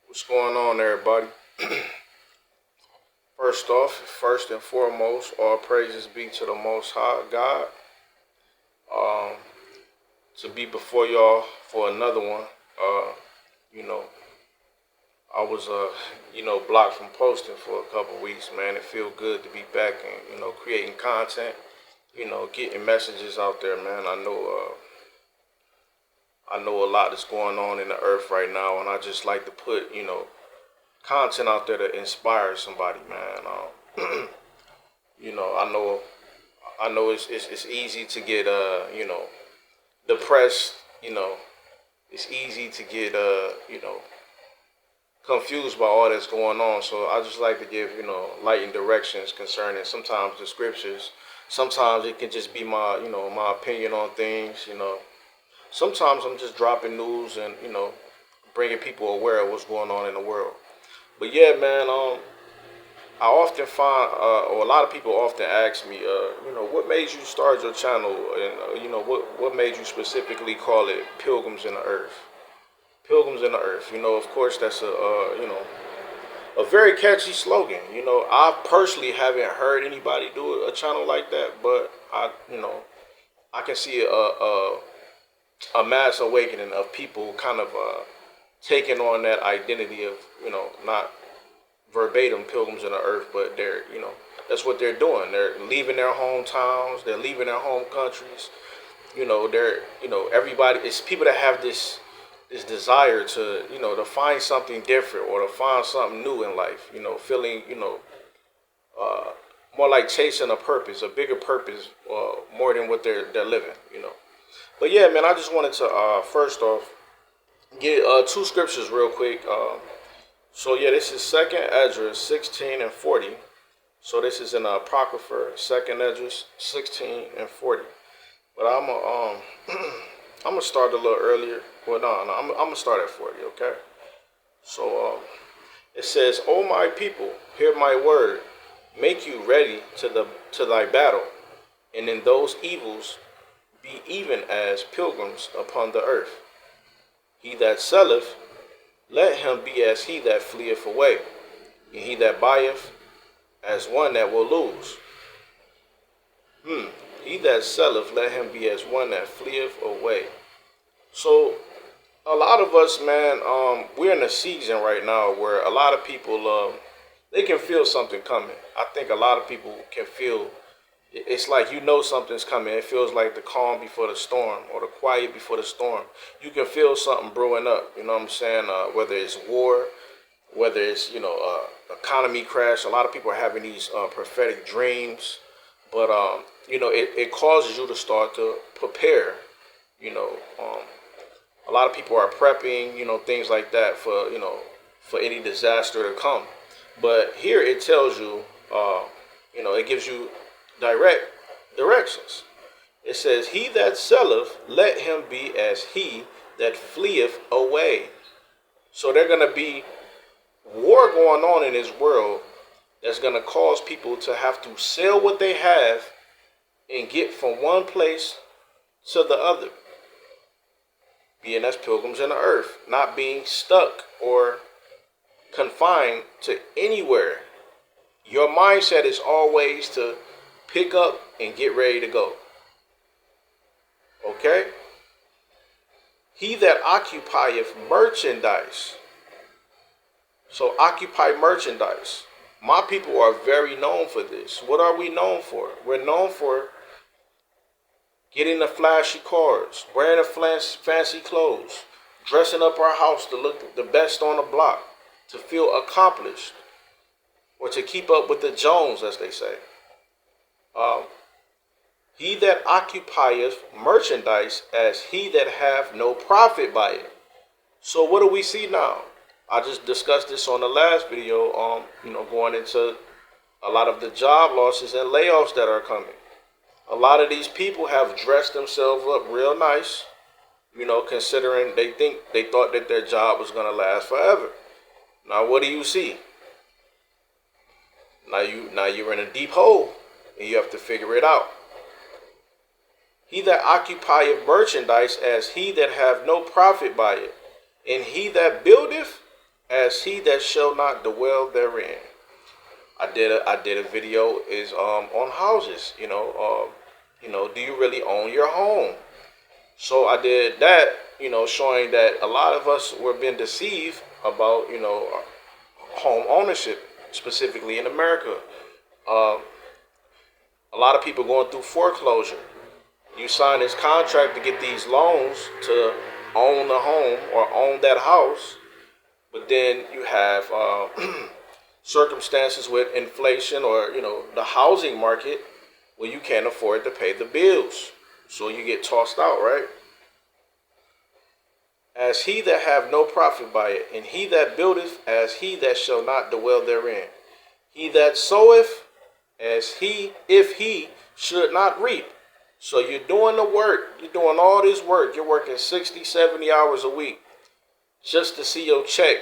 What's going on, everybody? First and foremost, all praises be to the Most High God. Um, to be before y'all for another one. Uh, you know, I was blocked from posting for a couple weeks, man. It feel good to be back and creating content. Getting messages out there, man. I know a lot is going on in the earth right now, and I just like to put content out there to inspire somebody, man. I know it's easy to get depressed. It's easy to get confused by all that's going on. So I just like to give light and directions concerning sometimes the scriptures. Sometimes it can just be my opinion on things. Sometimes I'm just dropping news and bringing people aware of what's going on in the world. But yeah, man. I often find, or a lot of people often ask me, what made you start your channel, and what made you specifically call it Pilgrims in the Earth? Pilgrims in the Earth. Of course, that's a very catchy slogan. I personally haven't heard anybody do a channel like that, but I can see a mass awakening of people kind of taking on that identity of not verbatim pilgrims in the earth, but that's what they're doing. They're leaving their hometowns, they're leaving their home countries. They're everybody. It's people that have this desire to to find something different or to find something new in life. Feeling uh, more like chasing a purpose, a bigger purpose, more than what they're living. But yeah, man, I just wanted to first off get two scriptures real quick. So yeah, this is Second Ezra 16 and 40. So this is in Apocrypha, Second Ezra 16 and 40. But I'm gonna start a little earlier. Well, no, I'm gonna start at 40. Okay. So it says, "O my people, hear my word. Make you ready to thy battle, and in those evils be even as pilgrims upon the earth. He that selleth, let him be as he that fleeth away, and he that buyeth as one that will lose. He that selleth, let him be as one that fleeth away." So, a lot of us, man, we're in a season right now where a lot of people, they can feel something coming. I think a lot of people can feel. It's like something's coming. It feels like the calm before the storm or the quiet before the storm. You can feel something brewing up. You know what I'm saying? Whether it's war, whether it's economy crash. A lot of people are having these prophetic dreams, but it causes you to start to prepare. You know, um, a lot of people are prepping. Things like that for any disaster to come. But here it tells you, it gives you direct directions. It says, "He that selleth, let him be as he that fleeth away." So there's going to be war going on in this world that's going to cause people to have to sell what they have and get from one place to the other. Being as pilgrims in the earth, not being stuck or confined to anywhere. Your mindset is always to pick up and get ready to go. Okay? He that occupieth merchandise. So occupy merchandise. My people are very known for this. What are we known for? We're known for getting the flashy cars, wearing the fancy clothes, dressing up our house to look the best on the block, to feel accomplished, or to keep up with the Jones, as they say. Um, he that occupieth merchandise as he that have no profit by it. So what do we see now? I just discussed this on the last video, going into a lot of the job losses and layoffs that are coming. A lot of these people have dressed themselves up real nice, considering they thought that their job was gonna last forever. Now what do you see? Now you're in a deep hole and you have to figure it out. He that occupieth merchandise as he that have no profit by it, and he that buildeth as he that shall not dwell therein. I did a video is on houses. Do you really own your home? So I did that, showing that a lot of us were being deceived about, home ownership, specifically in America. Uh, a lot of people going through foreclosure. You sign this contract to get these loans to own the home or own that house, but then you have circumstances with inflation or the housing market where you can't afford to pay the bills, so you get tossed out, right? As he that have no profit by it, and he that buildeth as he that shall not dwell therein. He that soweth as he, if he should not reap. So you're doing the work, you're doing all this work, you're working 60, 70 hours a week just to see your check,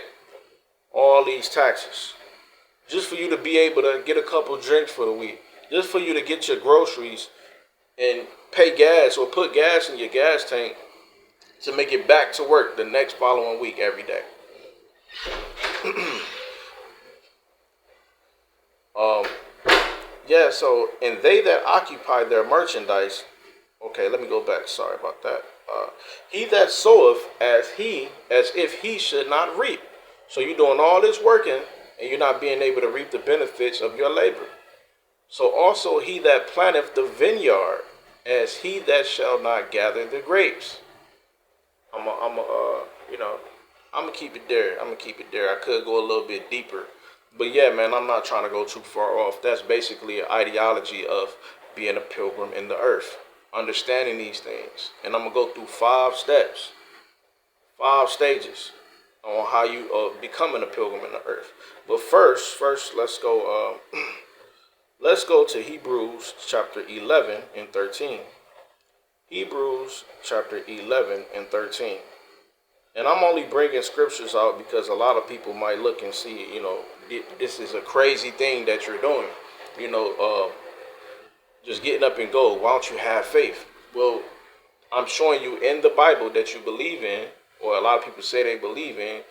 all these taxes. Just for you to be able to get a couple drinks for the week. Just for you to get your groceries and pay gas or put gas in your gas tank to make it back to work the next following week every day. um, yeah, so, and they that occupy their merchandise, okay, let me go back, sorry about that. He that soweth as if he should not reap. So you're doing all this working and you're not being able to reap the benefits of your labor. So also he that planteth the vineyard as he that shall not gather the grapes. I'm gonna keep it there. I could go a little bit deeper, but yeah, man, I'm not trying to go too far off. That's basically an ideology of being a pilgrim in the earth, understanding these things, and I'm gonna go through 5 stages on how you becoming a pilgrim in the earth. But first, let's go. Let's go to Hebrews chapter 11 and 13. Hebrews chapter 11 and 13. And I'm only bringing scriptures out because a lot of people might look and see, this is a crazy thing that you're doing. Just getting up and go. Why don't you have faith? Well, I'm showing you in the Bible that you believe in, or a lot of people say they believe in.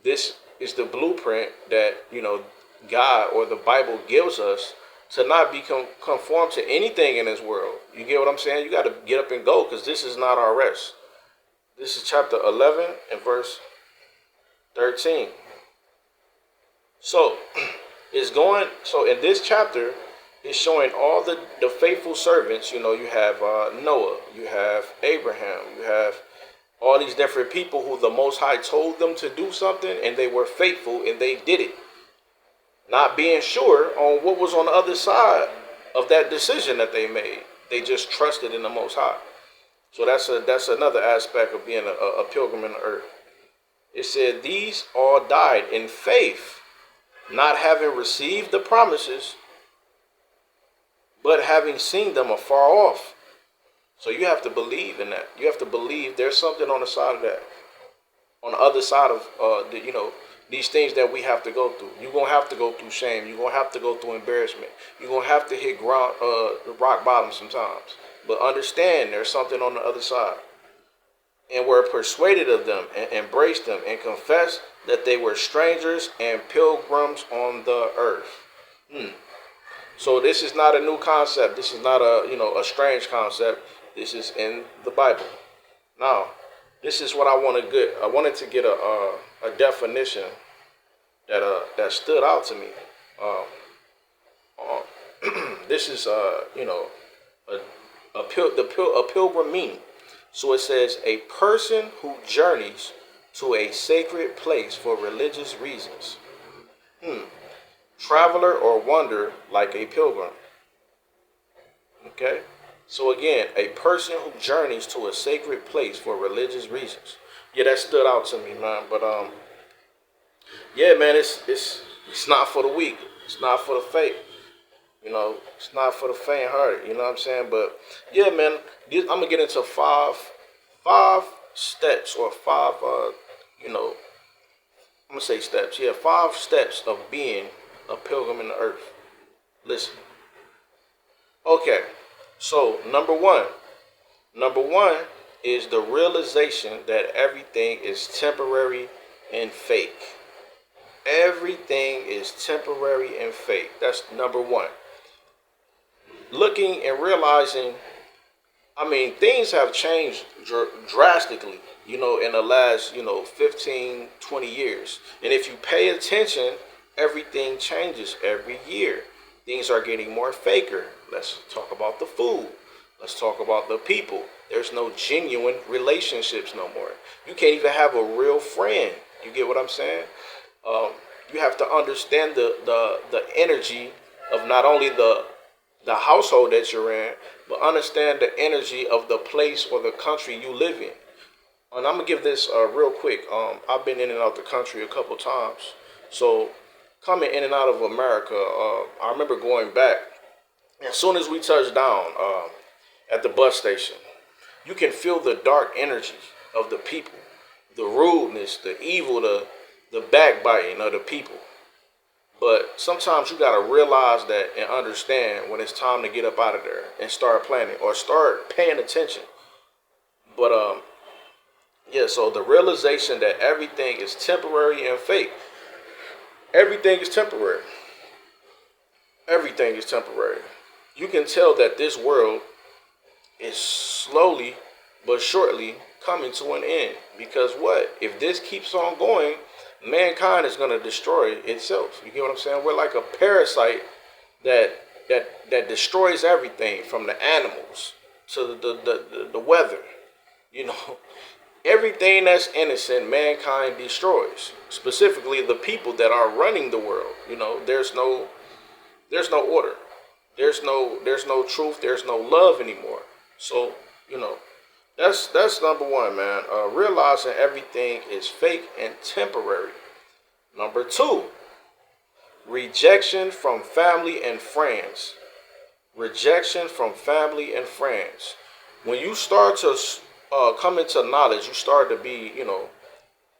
This is the blueprint that, God or the Bible gives us to not be conformed to anything in this world. You get what I'm saying? You got to get up and go because this is not our rest. This is chapter 11 and verse 13. So in this chapter, it's showing all the faithful servants. You have Noah, you have Abraham, you have all these different people who the Most High told them to do something and they were faithful and they did it. Not being sure on what was on the other side of that decision that they made. They just trusted in the Most High. So that's another aspect of being a pilgrim in the earth. It said, these all died in faith, not having received the promises, but having seen them afar off. So you have to believe in that. You have to believe there's something on the side of that. On the other side of, these things that we have to go through. You're going to have to go through shame. You're going to have to go through embarrassment. You're going to have to hit rock bottom sometimes. But understand there's something on the other side. And were persuaded of them and embraced them and confessed that they were strangers and pilgrims on the earth. So this is not a new concept. This is not a strange concept. This is in the Bible. Now, this is what I wanted to get a definition that stood out to me. This is a pilgrim meaning. So it says a person who journeys to a sacred place for religious reasons. Traveler or wanderer like a pilgrim. Okay? So again, a person who journeys to a sacred place for religious reasons. Yeah, that stood out to me, man. But yeah, man, it's not for the weak. It's not for the faint. It's not for the faint-hearted. You know what I'm saying? But yeah, man, I'm gonna get into five steps or five. I'm gonna say steps. Yeah, 5 steps of being a pilgrim in the earth. Listen. Okay, so number one is the realization that everything is temporary and fake. Everything is temporary and fake. That's number one. Looking and realizing, I mean, things have changed drastically, in the last, 15, 20 years. And if you pay attention, everything changes every year. Things are getting more faker. Let's talk about the food. Let's talk about the people. There's no genuine relationships no more. You can't even have a real friend. You get what I'm saying? Um, you have to understand the energy of not only the household that you're in, but understand the energy of the place or the country you live in. And I'm gonna give this real quick. I've been in and out the country a couple times, so coming in and out of America, I remember going back. As soon as we touched down at the bus station, you can feel the dark energy of the people, the rudeness, the evil, the backbiting of the people. But sometimes you gotta realize that and understand when it's time to get up out of there and start planning or start paying attention. But yeah, so the realization that everything is temporary and fake. Everything is temporary. Everything is temporary. You can tell that this world is slowly but surely coming to an end. Because what? If this keeps on going, mankind is going to destroy itself. You get what I'm saying? We're like a parasite that that destroys everything from the animals to the weather. You know, everything that's innocent, mankind destroys. Specifically, the people that are running the world. There's no order. There's no truth. There's no love anymore. So you know, that's number one, man. Realizing everything is fake and temporary. Number two, rejection from family and friends. Rejection from family and friends. When you start to come into knowledge, you start to be,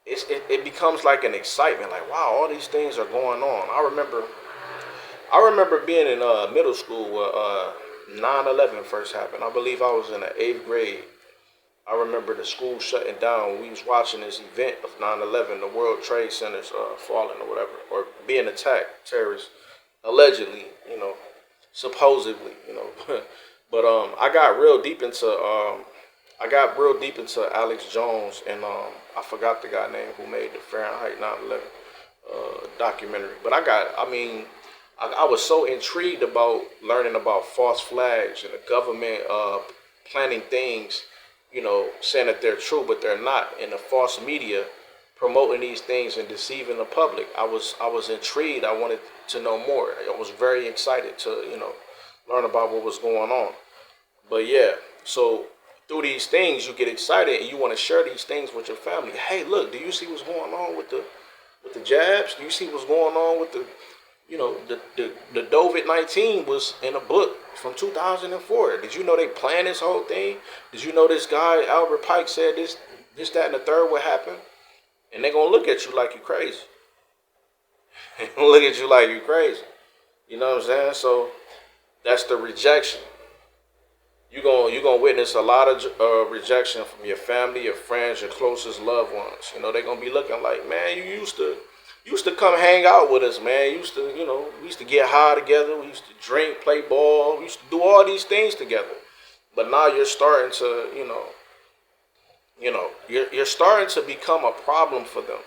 it becomes like an excitement. Like, wow, all these things are going on. I remember being in middle school when 9/11 first happened. I believe I was in the eighth grade. I remember the school shutting down. We was watching this event of 9/11, the World Trade Centers falling or whatever, or being attacked, terrorists, allegedly, supposedly, but I got real deep into Alex Jones and I forgot the guy name who made the Fahrenheit 9/11 documentary. But I was so intrigued about learning about false flags and the government planning things, saying that they're true, but they're not. And the false media promoting these things and deceiving the public. I was intrigued. I wanted to know more. I was very excited to, learn about what was going on. But yeah, so through these things, you get excited and you want to share these things with your family. Hey, look, do you see what's going on with the jabs? Do you see what's going on with the COVID-19 was in a book from 2004. Did you know they planned this whole thing? Did you know this guy, Albert Pike, said this, that, and the third would happen? And they're going to look at you like you crazy. They're going to look at you like you crazy. You know what I'm saying? So that's the rejection. You're gonna witness a lot of rejection from your family, your friends, your closest loved ones. They're gonna be looking like, man, you used to come hang out with us, man. We used to get high together. We used to drink, play ball. We used to do all these things together. But now you're starting to, you're starting to become a problem for them.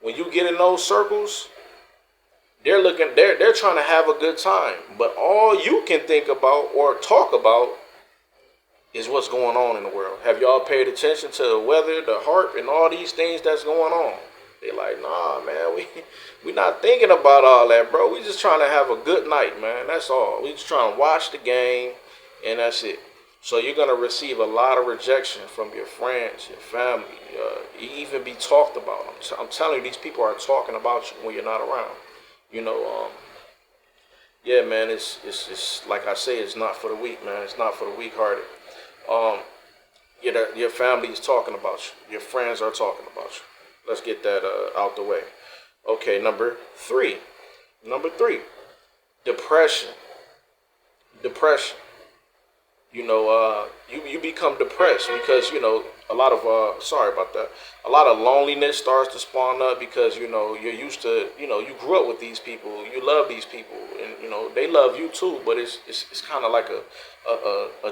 When you get in those circles, they're trying to have a good time. But all you can think about or talk about is what's going on in the world. Have y'all paid attention to the weather, the harp, and all these things that's going on? They like, nah, man, we not thinking about all that, bro. We just trying to have a good night, man. That's all. We just trying to watch the game, and that's it. So you're gonna receive a lot of rejection from your friends, your family. You even be talked about. I'm telling you, these people are talking about you when you're not around. Yeah, man. It's like I say, it's not for the weak, man. It's not for the weak-hearted. Um, your family is talking about you. Your friends are talking about you. Let's get that out the way. Okay, number three. Depression. Depression. You become depressed because a lot of sorry about that. A lot of loneliness starts to spawn up because you're used to you grew up with these people, you love these people, and they love you too. But it's kind of like a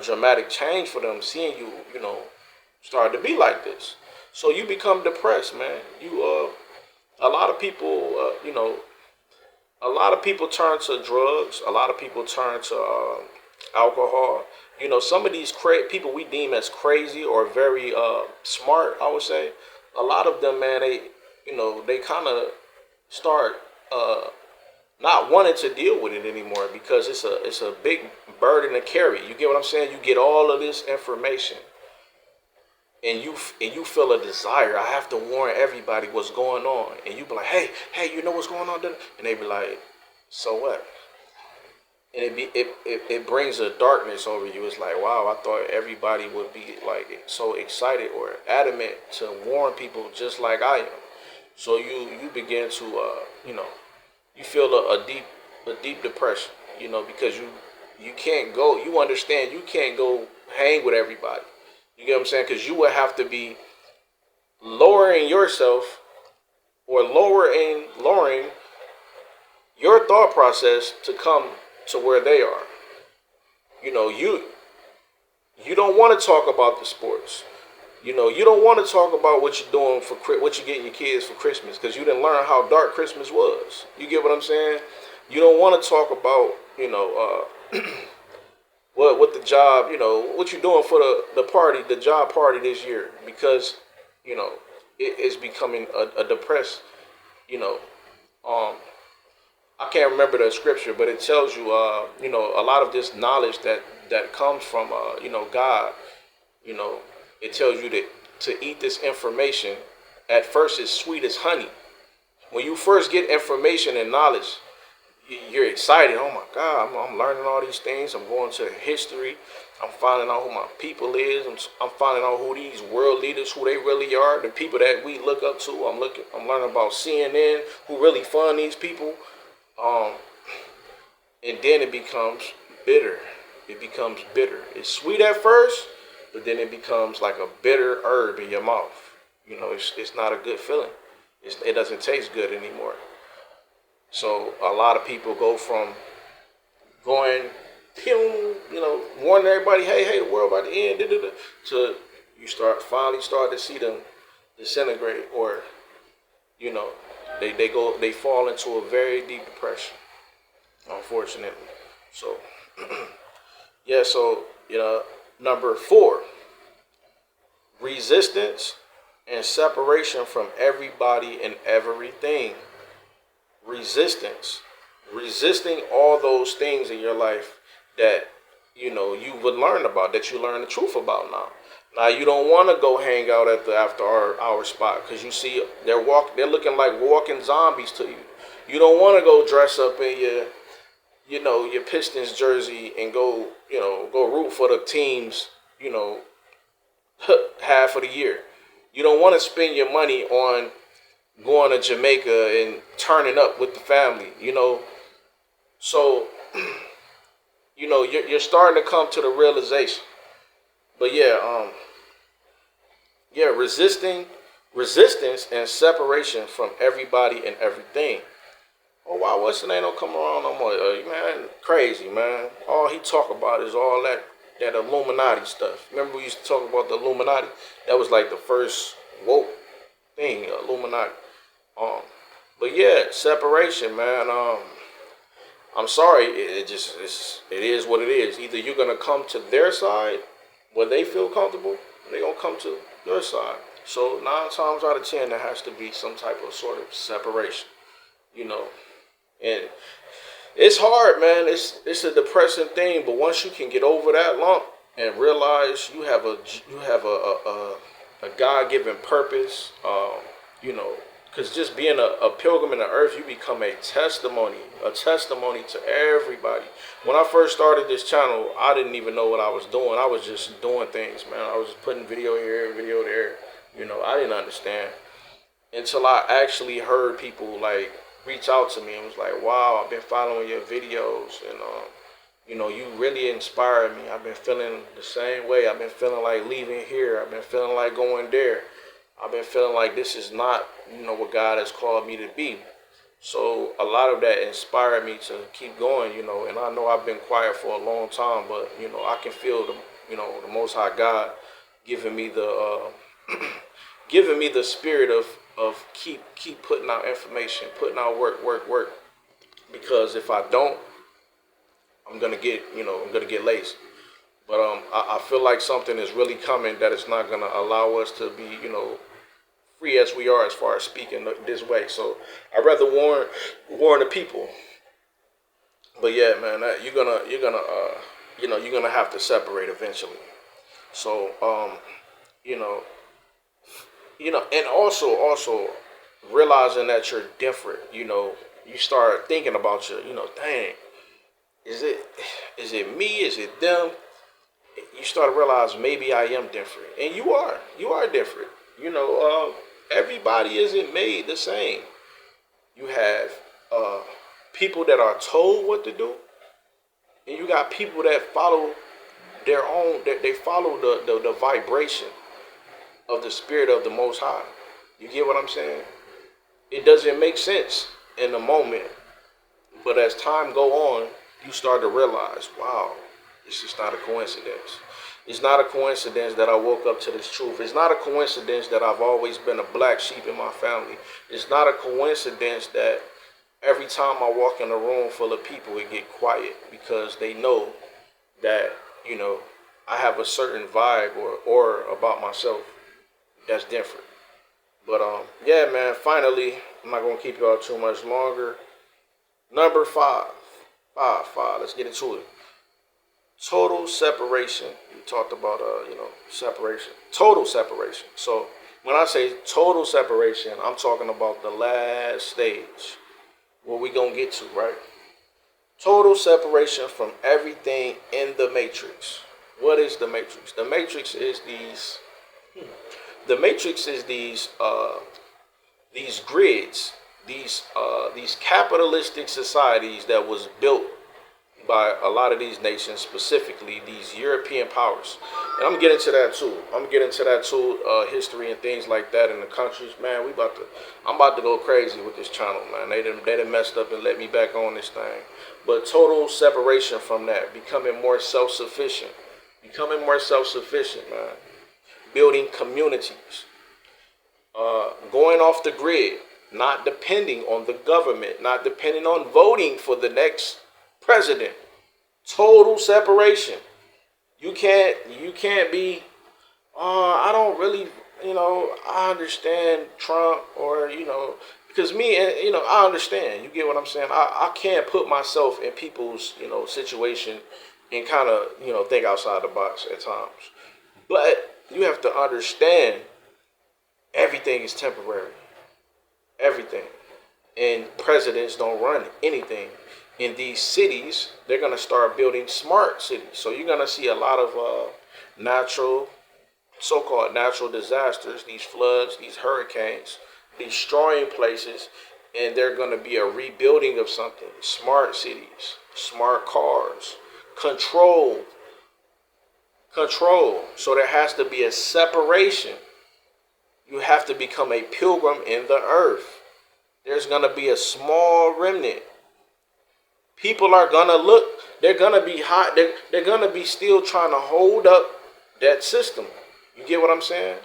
dramatic change for them seeing you start to be like this. So you become depressed, man. A lot of people a lot of people turn to drugs. A lot of people turn to alcohol. Some of these people we deem as crazy or very smart, I would say, a lot of them, man, they kind of start not wanting to deal with it anymore because it's a big burden to carry. You get what I'm saying? You get all of this information, and you feel a desire. I have to warn everybody what's going on, and you be like, hey, you know what's going on, and they be like, so what? And it brings a darkness over you. It's like, wow, I thought everybody would be like so excited or adamant to warn people just like I am. So you begin to you feel a deep depression, because you can't go. You understand you can't go hang with everybody. You get what I'm saying? Because you would have to be lowering yourself or lowering your thought process to come to where they are. You don't want to talk about the sports. You don't want to talk about what you're doing what you're getting your kids for Christmas because you didn't learn how dark Christmas was. You get what I'm saying? You don't want to talk about what the job what you're doing for the party, the job party this year because it is becoming a depressed you know um I can't remember the scripture, but it tells you, a lot of this knowledge that comes from, God. You know, it tells you that to eat this information. At first, it's sweet as honey. When you first get information and knowledge, you're excited. Oh my God, I'm learning all these things. I'm going to history. I'm finding out who my people is. I'm finding out who these world leaders, who they really are, the people that we look up to. I'm learning about CNN, who really fund these people. Um, and then it becomes bitter. It becomes bitter. It's sweet at first, but then it becomes like a bitter herb in your mouth. It's not a good feeling. It doesn't taste good anymore. So a lot of people go from going, warning everybody, hey, the world about to end, to you finally start to see them disintegrate, or they fall into a very deep depression, unfortunately. So yeah, so number 4, resistance and separation from everybody and everything. Resisting all those things in your life that you would learn about, that you learn the truth about now. Now you don't want to go hang out at the after hour spot because you see they're looking like walking zombies to you. You don't want to go dress up in your Pistons jersey and go root for the teams half of the year. You don't want to spend your money on going to Jamaica and turning up with the family, So, you're starting to come to the realization. But resistance and separation from everybody and everything. Oh wow, what's the name? Don't come around no more. Man, crazy man. All he talk about is all that Illuminati stuff. Remember we used to talk about the Illuminati? That was like the first woke thing, Illuminati. But yeah, separation, man. I'm sorry, it is what it is. Either you're gonna come to their side where they feel comfortable, or they're gonna come to your side. So 9 times out of 10, there has to be some type of sort of separation, And it's hard, man. It's a depressing thing, but once you can get over that lump and realize you have a God-given purpose, because just being a pilgrim in the earth, you become a testimony to everybody. When I first started this channel, I didn't even know what I was doing. I was just doing things, man. I was just putting video here, video there. I didn't understand until I actually heard people like reach out to me and was like, wow, I've been following your videos, and You really inspired me. I've been feeling the same way. I've been feeling like leaving here. I've been feeling like going there. I've been feeling like this is not, what God has called me to be. So a lot of that inspired me to keep going, and I know I've been quiet for a long time, but, I can feel the Most High God giving me giving me the spirit of keep putting out information, putting out work, because if I don't, I'm gonna get lazy. But I feel like something is really coming that is not gonna allow us to be, free as we are as far as speaking this way. So I'd rather warn the people. But yeah, man, you're gonna have to separate eventually. So you know, and also realizing that you're different. You start thinking about dang, is it is it me? Is it them? You start to realize maybe I am different, and you are different. Everybody isn't made the same. You have uh, people that are told what to do, and you got people that follow their own. They follow the vibration of the spirit of the Most High. You get what I'm saying? It doesn't make sense in the moment, but as time go on, you start to realize, wow, it's just not a coincidence. It's not a coincidence that I woke up to this truth. It's not a coincidence that I've always been a black sheep in my family. It's not a coincidence that every time I walk in a room full of people, it get quiet because they know that, I have a certain vibe or about myself that's different. But yeah, man. Finally, I'm not gonna keep y'all too much longer. Number five. Let's get into it. Total separation. We talked about separation. Total separation. So when I say total separation, I'm talking about the last stage. What we gonna get to, right? Total separation from everything in the matrix. What is the matrix? The matrix is these. The matrix is these grids, these capitalistic societies that was built by a lot of these nations, specifically these European powers. And I'm getting to that too. History and things like that in the countries. Man, I'm about to go crazy with this channel, man. They done messed up and let me back on this thing. But total separation from that, becoming more self-sufficient, man. Building communities, going off the grid, not depending on the government, not depending on voting for the next president. Total separation. You can't be. I don't really. I understand Trump or because me and I understand. You get what I'm saying. I can't put myself in people's situation and kind of think outside the box at times. But you have to understand everything is temporary. Everything. And presidents don't run anything. In these cities, they're going to start building smart cities. So you're going to see a lot of natural, so-called natural disasters, these floods, these hurricanes, destroying places. And they're going to be a rebuilding of something. Smart cities, smart cars, control. So there has to be a separation. You have to become a pilgrim in the earth. There's going to be a small remnant. People are going to look, they're going to be hot. They're going to be still trying to hold up that system. You get what I'm saying?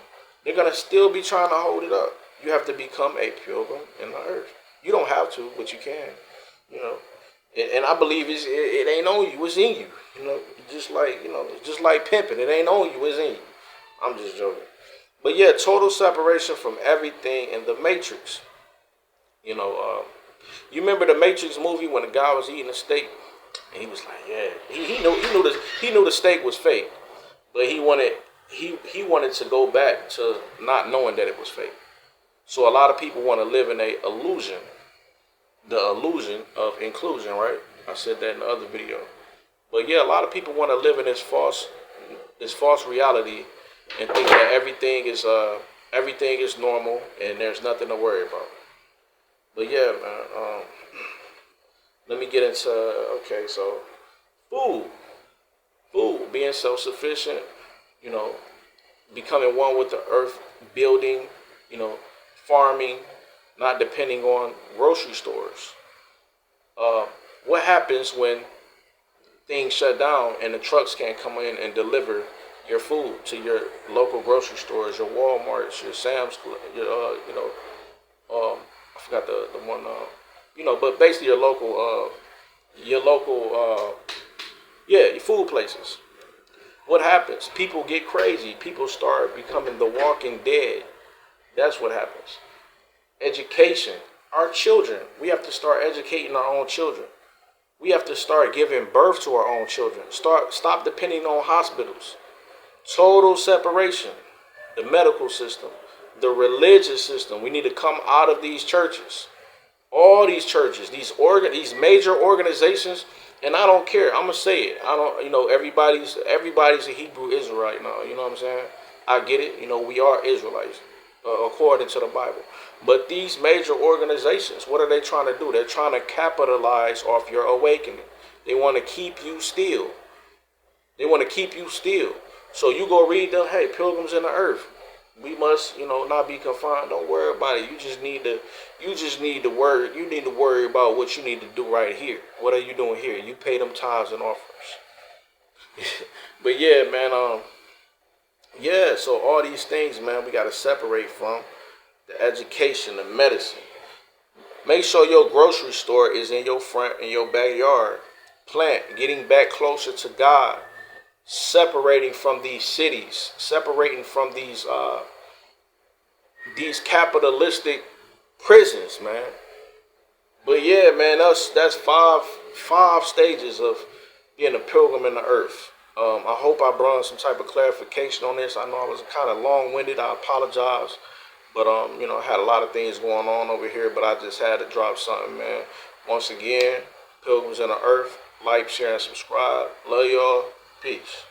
They're going to still be trying to hold it up. You have to become a pilgrim in the earth. You don't have to, but you can. You know, and I believe it ain't on you, it's in you. Just like pimping, it ain't on you, it's in you. I'm just joking. But yeah, total separation from everything in the Matrix. You remember the Matrix movie when the guy was eating a steak, and he was like, yeah, he knew the steak was fake, but he wanted to go back to not knowing that it was fake. So a lot of people want to live in a illusion, the illusion of inclusion, right? I said that in the other video. But yeah, a lot of people want to live in this false reality and think that everything is normal and there's nothing to worry about. But yeah, man. Let me get into okay. So Food, food, being self-sufficient, you know, becoming one with the earth, building, you know, farming, not depending on grocery stores. Uh, what happens when things shut down and the trucks can't come in and deliver your food to your local grocery stores, your Walmarts, your Sam's Club, your I forgot the one, but basically your local, yeah, your food places. What happens? People get crazy. People start becoming the walking dead. That's what happens. Education. Our children. We have to start educating our own children. We have to start giving birth to our own children. Stop depending on hospitals. Total separation. The medical system, the religious system. We need to come out of these churches. All these churches, these major organizations, and I don't care. I'm gonna say it. I don't, everybody's a Hebrew Israelite now. You know what I'm saying? I get it. We are Israelites according to the Bible. But these major organizations, what are they trying to do? They're trying to capitalize off your awakening. They want to keep you still. They want to keep you still. So you go read them. Hey, Pilgrims in the Earth. We must, not be confined. Don't worry about it. You just need to worry. You need to worry about what you need to do right here. What are you doing here? You pay them tithes and offers. But yeah, man. Yeah. So all these things, man, we gotta separate from the education, the medicine. Make sure your grocery store is in your front, in your backyard. Plant, getting back closer to God. Separating from these cities, separating from these capitalistic prisons, man. But yeah, man, that's five stages of being a pilgrim in the earth. I hope I brought some type of clarification on this. I know I was kind of long-winded. I apologize, but I had a lot of things going on over here, but I just had to drop something, man. Once again, pilgrims in the earth. Like, share, and subscribe. Love y'all. Peace.